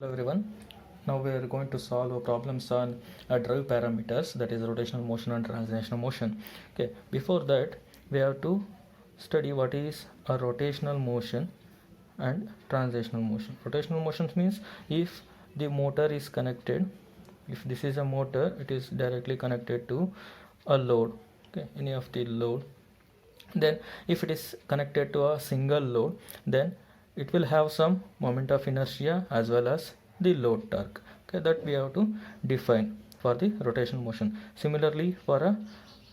Hello everyone. Now we are going to solve a problems on drive parameters, that is rotational motion and translational motion. Okay, before that we have to study what is a rotational motion and translational motion. Rotational motion means if the motor is connected, if this is a motor, it is directly connected to a load, okay, any of the load. Then if it is connected to a single load, then it will have some moment of inertia as well as the load torque, okay, that we have to define for the rotational motion. Similarly, for a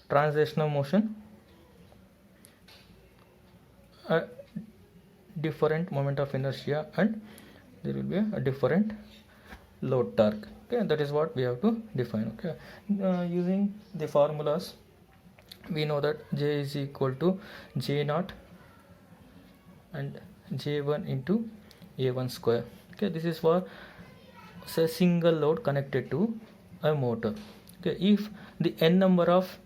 translational motion, a different moment of inertia and there will be a different load torque, okay, that is what we have to define. Okay, using the formulas, we know that J is equal to J naught and J1 into A1 square. Okay, this is for say single load connected to a motor. Okay, if the n number of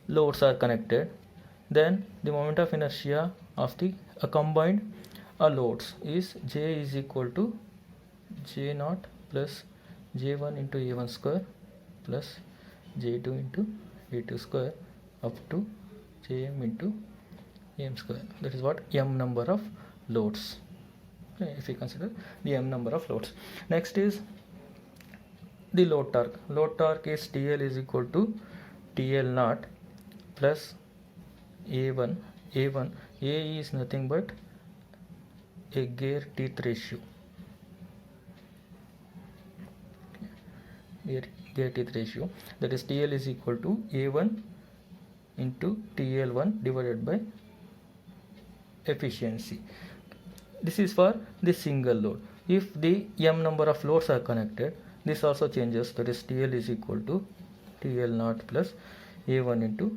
loads are connected, then the moment of inertia of the combined loads is J is equal to J naught plus J1 into A1 square plus J2 into A2 square up to Jm into M square. That is what m number of loads. Okay, if we consider the m number of loads. Next is the load torque. Load torque is TL is equal to TL naught plus A1. A is nothing but a gear teeth ratio. Gear teeth ratio, that is TL is equal to A1 into TL1 divided by efficiency. This is for the single load. If the m number of loads are connected, this also changes, that is TL is equal to TL naught plus A1 into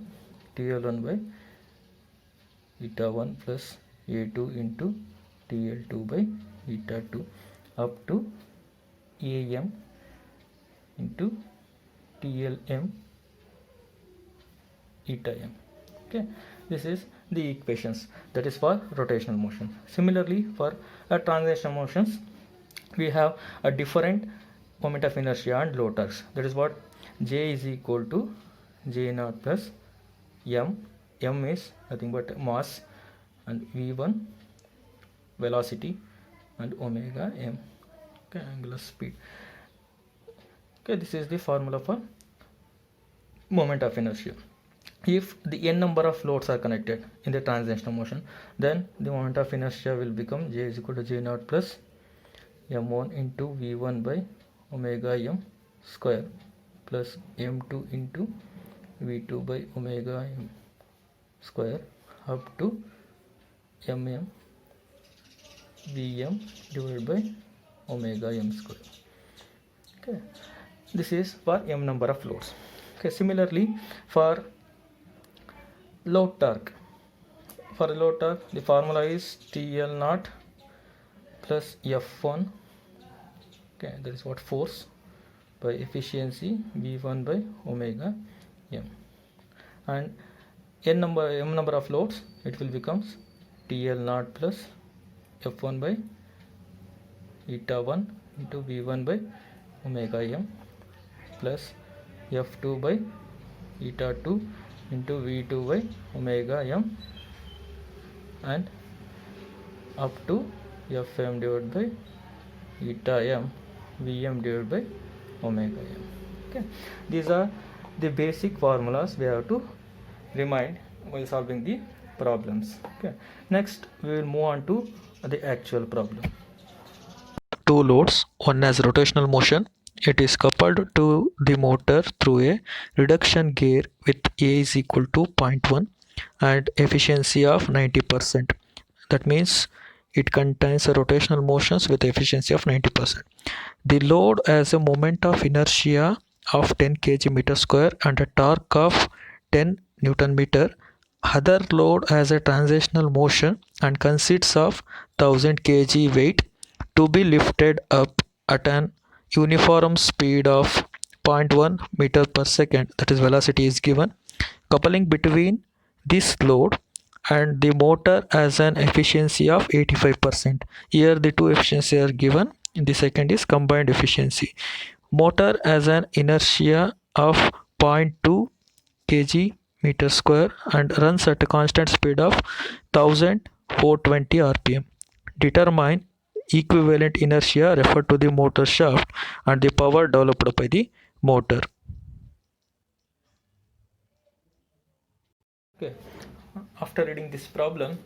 TL1 by eta 1 plus A2 into TL2 by eta 2 up to AM into TLM eta m. Okay, this is the equations, that is for rotational motion. Similarly, for translational motions, we have a different moment of inertia and load torques. That is what J is equal to J naught plus m. M is nothing but mass and V1 velocity and omega m, okay, angular speed. Okay, this is the formula for moment of inertia. If the n number of loads are connected in the translational motion, then the moment of inertia will become J is equal to J naught plus m1 into V1 by omega m square plus m2 into V2 by omega m square up to mm Vm divided by omega m square. Okay, this is for m number of loads. Okay, similarly for load torque. For load torque, the formula is TL naught plus F1, okay, that is what force by efficiency V1 by omega m, and m number of loads, it will becomes TL naught plus F1 by eta 1 into V1 by omega m plus F2 by eta 2 into V2 by omega m and up to Fm divided by eta m Vm divided by omega m. Okay, these are the basic formulas we have to remind while solving the problems. Okay, next we will move on to the actual problem. Two loads, one has rotational motion. It is coupled to the motor through a reduction gear with A is equal to 0.1 and efficiency of 90%. That means it contains a rotational motions with efficiency of 90%. The load has a moment of inertia of 10 kg meter square and a torque of 10 Newton meter. Other load has a translational motion and consists of 1000 kg weight to be lifted up at an uniform speed of 0.1 meter per second, that is velocity is given. Coupling between this load and the motor has an efficiency of 85%. Here the two efficiencies are given, The second is combined efficiency. Motor has an inertia of 0.2 kg meter square and runs at a constant speed of 1420 rpm. Determine equivalent inertia referred to the motor shaft and the power developed by the motor. Okay, after reading this problem,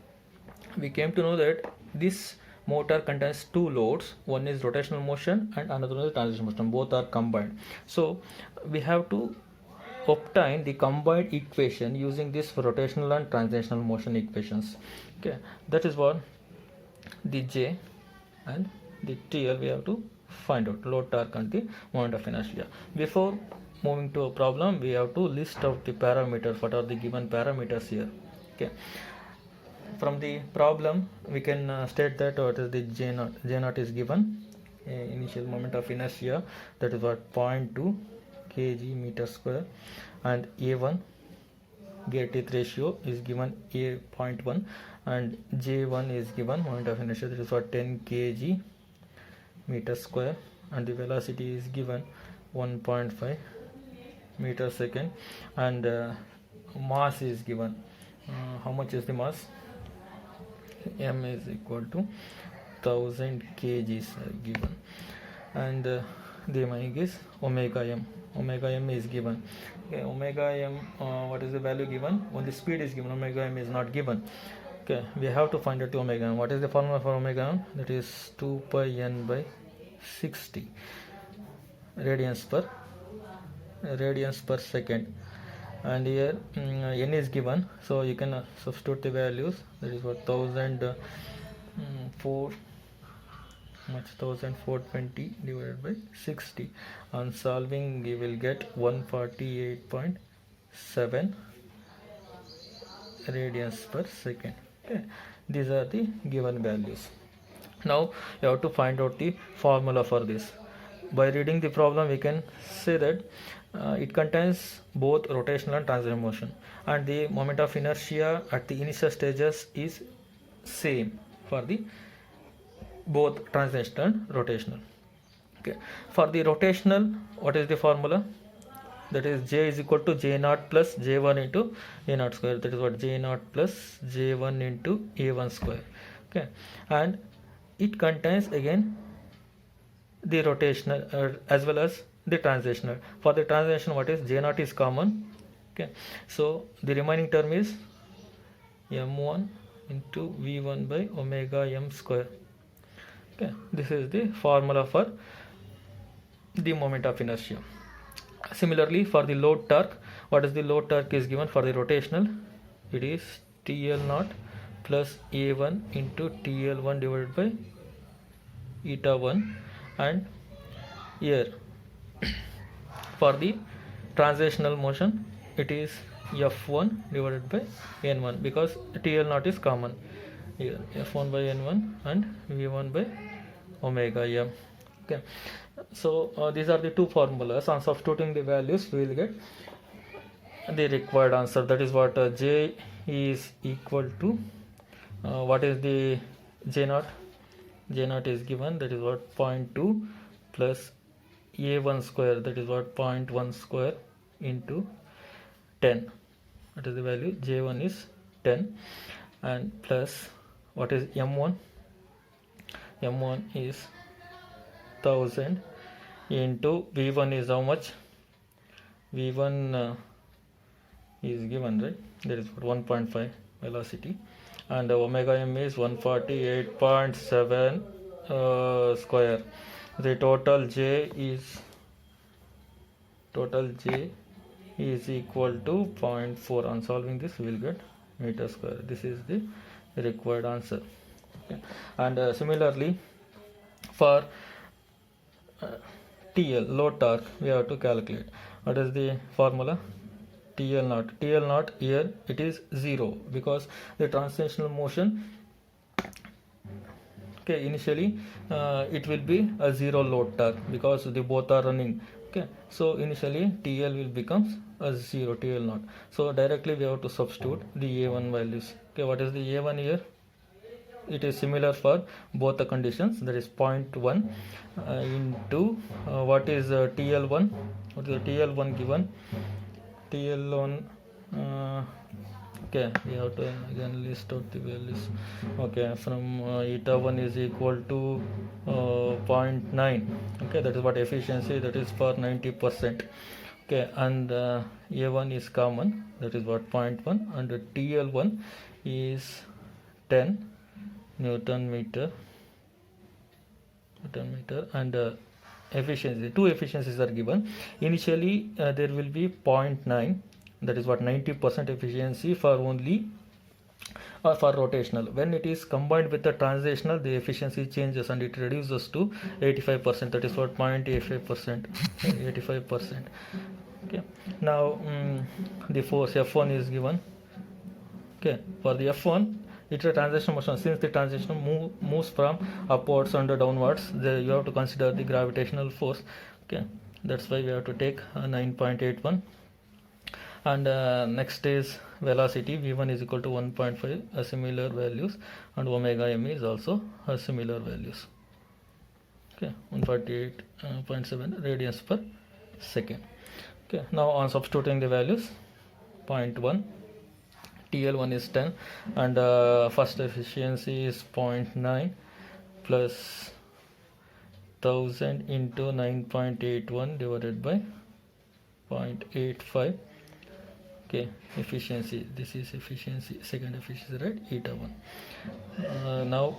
we came to know that this motor contains two loads. One is rotational motion and another one is translation motion. Both are combined. So we have to obtain the combined equation using this rotational and translational motion equations. Okay, that is what the J and the TL we have to find out, load, torque and the moment of inertia. Before moving to a problem, we have to list out the parameters. What are the given parameters here? Okay, from the problem we can state that what is the J0 is given, initial moment of inertia, that is what 0.2 kg meter square, and A1 gear teeth ratio is given a 0.1, and J1 is given moment of inertia, that is what 10 kg meter square, and the velocity is given 1.5 meter second, and mass is given. How much is the mass? M is equal to 1000 kgs given, and the mic is omega m. Omega m is given. Okay, omega m, what is the value given? When the speed is given, omega m is not given. Okay, we have to find out the omega m. What is the formula for omega m? That is 2 pi n by 60 radians per second. And here n is given, so you can substitute the values. That is what 1420 divided by 60. On solving, we will get 148.7 radians per second. Okay, these are the given values. Now you have to find out the formula for this. By reading the problem, we can say that it contains both rotational and translational motion, and the moment of inertia at the initial stages is same for the both translational and rotational. Okay, for the rotational, what is the formula? That is J is equal to J0 plus J1 into A0 square. That is what J0 plus J1 into A1 square. Okay, and it contains again the rotational as well as the translational. For the translation, what is J0 is common. Okay, so the remaining term is m1 into v1 by omega m square. Okay, this is the formula for the moment of inertia. Similarly, for the load torque, what is the load torque is given for the rotational? It is TL0 plus A1 into TL1 divided by eta 1, and here for the translational motion it is F1 divided by N1, because TL0 is common here, F1 by N1 and V1 by omega m. Okay, so these are the two formulas. On substituting the values, we will get the required answer. That is what J is equal to what is the J0? J0 is given, that is what 0.2 plus A1 square, that is what 0.1 square into 10. What is the value? J1 is 10, and plus what is M1? M1 is 1000 into V1 is how much? V1 is given, right? That is what 1.5 velocity, and omega m is 148.7 square. The total J is equal to 0.4. On solving this, we will get meter square. This is the required answer. Okay. And similarly, for TL, load torque, we have to calculate. What is the formula? TL0 here it is 0, because the translational motion, okay, initially it will be a 0 load torque because they both are running. Okay, so initially TL will becomes a 0, TL0. So directly we have to substitute the A1 values. Okay, what is the A1 here? it is similar for both the conditions, that is 0.1 into what is TL1, what is the TL1 given, TL1 okay, we have to again list out the values. Okay, from eta 1 is equal to 0.9. Okay, that is what efficiency, that is for 90%. Okay, and A1 is common, that is what 0.1, and TL1 is 10 Newton meter, and efficiency, two efficiencies are given. Initially there will be 0.9, that is what 90% efficiency for only for rotational. When it is combined with the translational, the efficiency changes and it reduces to 85%, that is what 0.85%, 85%. Okay, now the force F1 is given. Okay, for the F1, it's a transition motion. Since the transition moves from upwards and downwards, you have to consider the gravitational force. Okay, that's why we have to take 9.81. And next is velocity, v1 is equal to 1.5, similar values, and omega m is also similar values. Okay, 148.7 radians per second. Okay, now on substituting the values, 0.1, TL1 is 10, and first efficiency is 0.9 plus 1000 into 9.81 divided by 0.85. Okay, efficiency, this is efficiency, second efficiency, right, eta 1. Now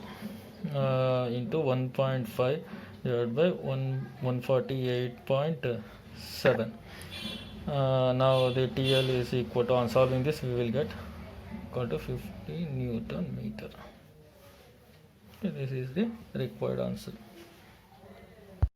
into 1.5 divided by 148.7. Now the TL is equal to, on solving this we will get equal to 50 Newton meter. Okay, this is the required answer.